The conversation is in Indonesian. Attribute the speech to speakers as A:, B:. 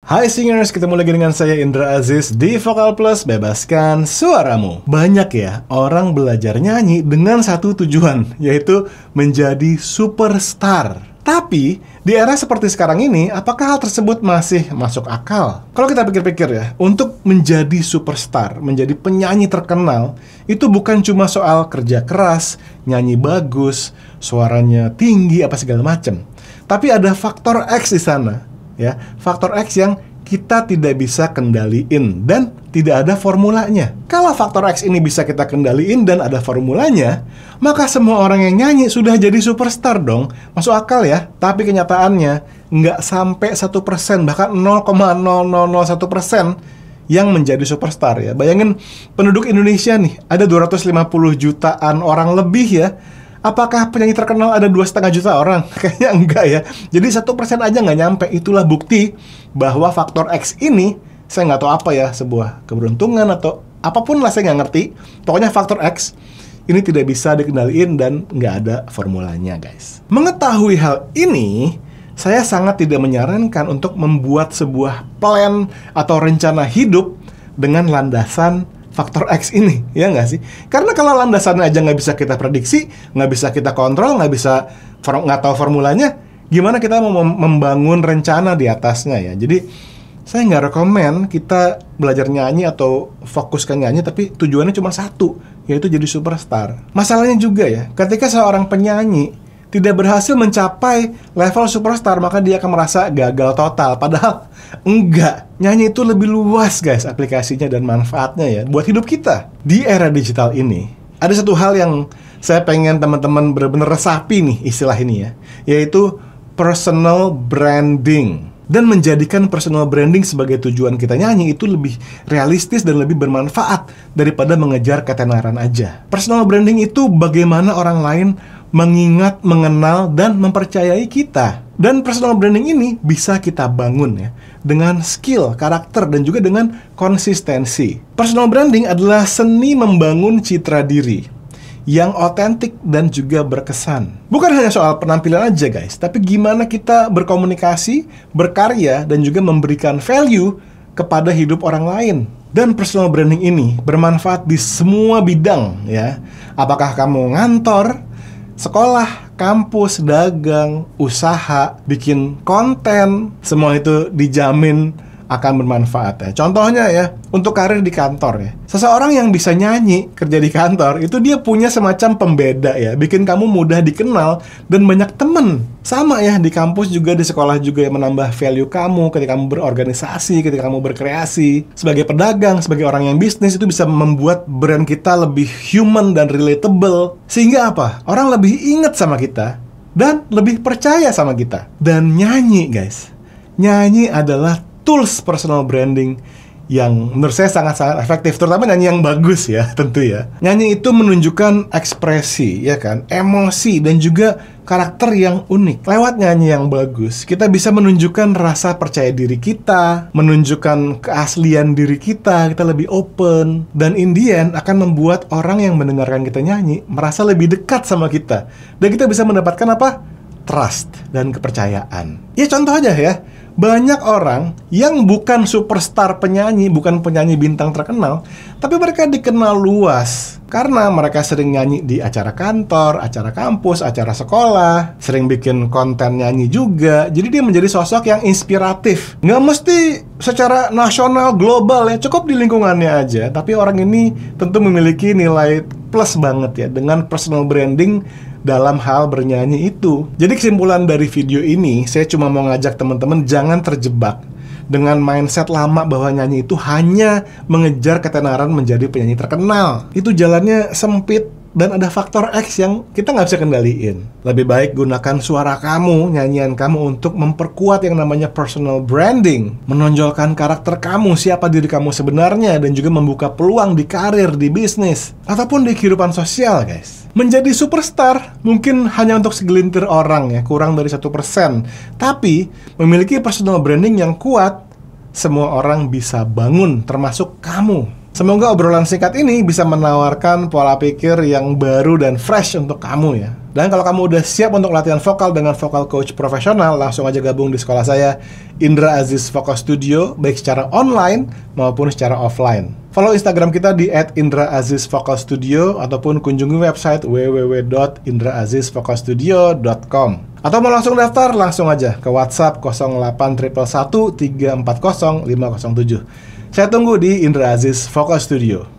A: Hai singers, ketemu lagi dengan saya Indra Aziz di Vokal Plus, bebaskan suaramu. Banyak ya orang belajar nyanyi dengan satu tujuan, yaitu menjadi superstar. Tapi di era seperti sekarang ini, apakah hal tersebut masih masuk akal? Kalau kita pikir-pikir ya, untuk menjadi superstar, menjadi penyanyi terkenal, itu bukan cuma soal kerja keras, nyanyi bagus, suaranya tinggi, apa segala macam. Tapi ada faktor X di sana. Ya, faktor X yang kita tidak bisa kendaliin dan tidak ada formulanya. Kalau faktor X ini bisa kita kendaliin dan ada formulanya, maka semua orang yang nyanyi sudah jadi superstar dong. Masuk akal ya. Tapi kenyataannya nggak sampai 1%, bahkan 0,0001% yang menjadi superstar ya. Bayangin penduduk Indonesia nih, ada 250 jutaan orang lebih ya. Apakah penyanyi terkenal ada 2,5 juta orang? Kayaknya enggak ya. Jadi 1% aja nggak nyampe. Itulah bukti bahwa faktor X ini, saya nggak tahu apa ya, sebuah keberuntungan atau apapun lah, saya nggak ngerti. Pokoknya faktor X ini tidak bisa dikendaliin dan nggak ada formulanya, guys. Mengetahui hal ini, saya sangat tidak menyarankan untuk membuat sebuah plan atau rencana hidup dengan landasan faktor X ini, ya nggak sih? Karena kalau landasannya aja nggak bisa kita prediksi, nggak bisa kita kontrol, nggak tahu formulanya, gimana kita mau membangun rencana di atasnya ya? Jadi saya nggak rekomen kita belajar nyanyi atau fokus ke nyanyi, tapi tujuannya cuma satu, yaitu jadi superstar. Masalahnya juga ya, ketika seorang penyanyi tidak berhasil mencapai level superstar, maka dia akan merasa gagal total. Padahal enggak, nyanyi itu lebih luas guys aplikasinya dan manfaatnya ya buat hidup kita. Di era digital ini, ada satu hal yang saya pengen teman-teman benar-benar resapi nih istilah ini ya, yaitu personal branding. Dan menjadikan personal branding sebagai tujuan kita nyanyi itu lebih realistis dan lebih bermanfaat daripada mengejar ketenaran aja. Personal branding itu bagaimana orang lain mengingat, mengenal, dan mempercayai kita. Dan personal branding ini bisa kita bangun ya dengan skill, karakter, dan juga dengan konsistensi. Personal branding adalah seni membangun citra diri yang otentik dan juga berkesan. Bukan hanya soal penampilan aja guys, tapi gimana kita berkomunikasi, berkarya, dan juga memberikan value kepada hidup orang lain. Dan personal branding ini bermanfaat di semua bidang ya. Apakah kamu ngantor, sekolah, kampus, dagang, usaha, bikin konten, semua itu dijamin akan bermanfaat ya. Contohnya ya, untuk karir di kantor ya. Seseorang yang bisa nyanyi kerja di kantor, itu dia punya semacam pembeda ya, bikin kamu mudah dikenal dan banyak temen. Sama ya, di kampus juga, di sekolah juga, yang menambah value kamu ketika kamu berorganisasi, ketika kamu berkreasi. Sebagai pedagang, sebagai orang yang bisnis, itu bisa membuat brand kita lebih human dan relatable. Sehingga apa? Orang lebih ingat sama kita dan lebih percaya sama kita. Dan nyanyi guys, nyanyi adalah tools personal branding yang menurut saya sangat-sangat efektif, terutama nyanyi yang bagus ya, tentu ya. Nyanyi itu menunjukkan ekspresi, ya kan, emosi, dan juga karakter yang unik. Lewat nyanyi yang bagus, kita bisa menunjukkan rasa percaya diri kita, menunjukkan keaslian diri kita lebih open, dan in the end akan membuat orang yang mendengarkan kita nyanyi merasa lebih dekat sama kita. Dan kita bisa mendapatkan apa? Trust dan kepercayaan. Ya contoh aja ya, banyak orang yang bukan superstar penyanyi, bukan penyanyi bintang terkenal, tapi mereka dikenal luas karena mereka sering nyanyi di acara kantor, acara kampus, acara sekolah, sering bikin konten nyanyi juga. Jadi dia menjadi sosok yang inspiratif. Nggak mesti secara nasional, global ya, cukup di lingkungannya aja. Tapi orang ini tentu memiliki nilai plus banget ya dengan personal branding dalam hal bernyanyi itu. Jadi kesimpulan dari video ini, saya cuma mau ngajak teman-teman jangan terjebak dengan mindset lama bahwa nyanyi itu hanya mengejar ketenaran menjadi penyanyi terkenal. Itu jalannya sempit dan ada faktor X yang kita nggak bisa kendaliin. Lebih baik gunakan suara kamu, nyanyian kamu untuk memperkuat yang namanya personal branding, menonjolkan karakter kamu, siapa diri kamu sebenarnya, dan juga membuka peluang di karir, di bisnis, ataupun di kehidupan sosial guys. Menjadi superstar mungkin hanya untuk segelintir orang ya, kurang dari 1%. Tapi memiliki personal branding yang kuat, semua orang bisa bangun, termasuk kamu. Semoga obrolan singkat ini bisa menawarkan pola pikir yang baru dan fresh untuk kamu ya. Dan kalau kamu udah siap untuk latihan vokal dengan vokal coach profesional, langsung aja gabung di sekolah saya, Indra Aziz Vocal Studio, baik secara online maupun secara offline. Follow Instagram kita di @indraazizvocalstudio ataupun kunjungi website www.indraazizvocalstudio.com. Atau mau langsung daftar, langsung aja ke WhatsApp 0811 340 507. Saya tunggu di Indra Aziz Vocal Studio.